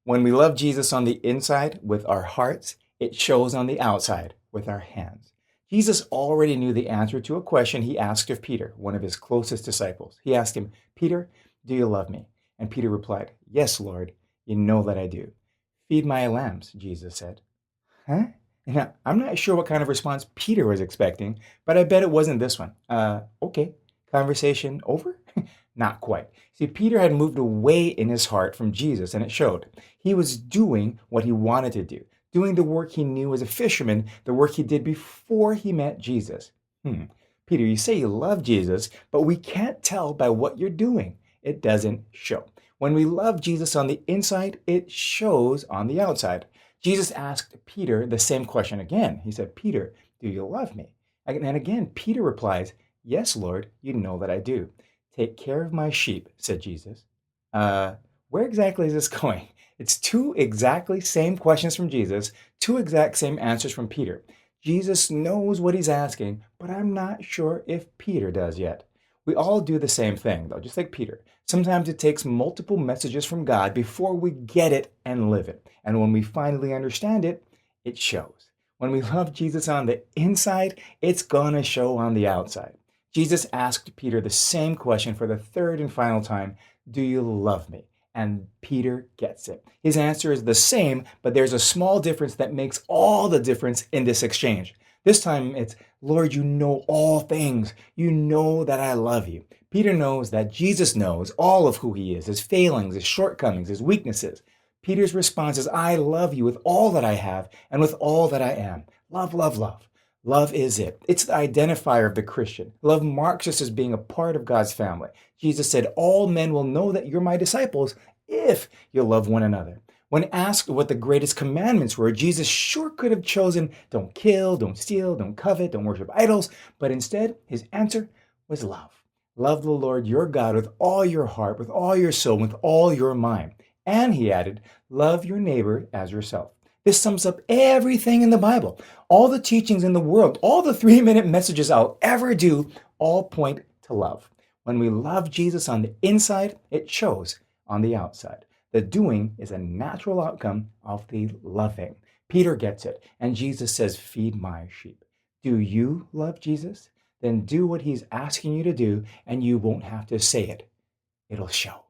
When we love Jesus on the inside with our hearts, it shows on the outside with our hands. Jesus already knew the answer to a question he asked of Peter, one of his closest disciples. He asked him, Peter, do you love me? And Peter replied, Yes, Lord, you know that I do. Feed my lambs, Jesus said. Huh? Now, I'm not sure what kind of response Peter was expecting, but I bet it wasn't this one. Okay, conversation over? Not quite. See, Peter had moved away in his heart from Jesus, and it showed. He was doing what he wanted to do, doing the work he knew as a fisherman, the work he did before he met Jesus. Peter, you say you love Jesus, but we can't tell by what you're doing. It doesn't show. When we love Jesus on the inside, it shows on the outside. Jesus asked Peter the same question again. He said, Peter, do you love me? And again, Peter replies, Yes, Lord, you know that I do. Take care of my sheep, said Jesus. Where exactly is this going? It's two exactly same questions from Jesus, two exact same answers from Peter. Jesus knows what he's asking, but I'm not sure if Peter does yet. We all do the same thing, though, just like Peter. Sometimes it takes multiple messages from God before we get it and live it. And when we finally understand it, it shows. When we love Jesus on the inside, it's going to show on the outside. Jesus asked Peter the same question for the third and final time, Do you love me? And Peter gets it. His answer is the same, but there's a small difference that makes all the difference in this exchange. This time it's, Lord, you know all things. You know that I love you. Peter knows that Jesus knows all of who he is, his failings, his shortcomings, his weaknesses. Peter's response is, I love you with all that I have and with all that I am. Love, love, love. Love is it. It's the identifier of the Christian. Love marks us as being a part of God's family. Jesus said, All men will know that you're my disciples if you love one another. When asked what the greatest commandments were, Jesus sure could have chosen don't kill, don't steal, don't covet, don't worship idols, but instead his answer was love. Love the Lord your God with all your heart, with all your soul, with all your mind. And he added, love your neighbor as yourself. This sums up everything in the Bible. All the teachings in the world, all the 3-minute messages I'll ever do, all point to love. When we love Jesus on the inside, it shows on the outside. The doing is a natural outcome of the loving. Peter gets it, and Jesus says, feed my sheep. Do you love Jesus? Then do what he's asking you to do, and you won't have to say it. It'll show.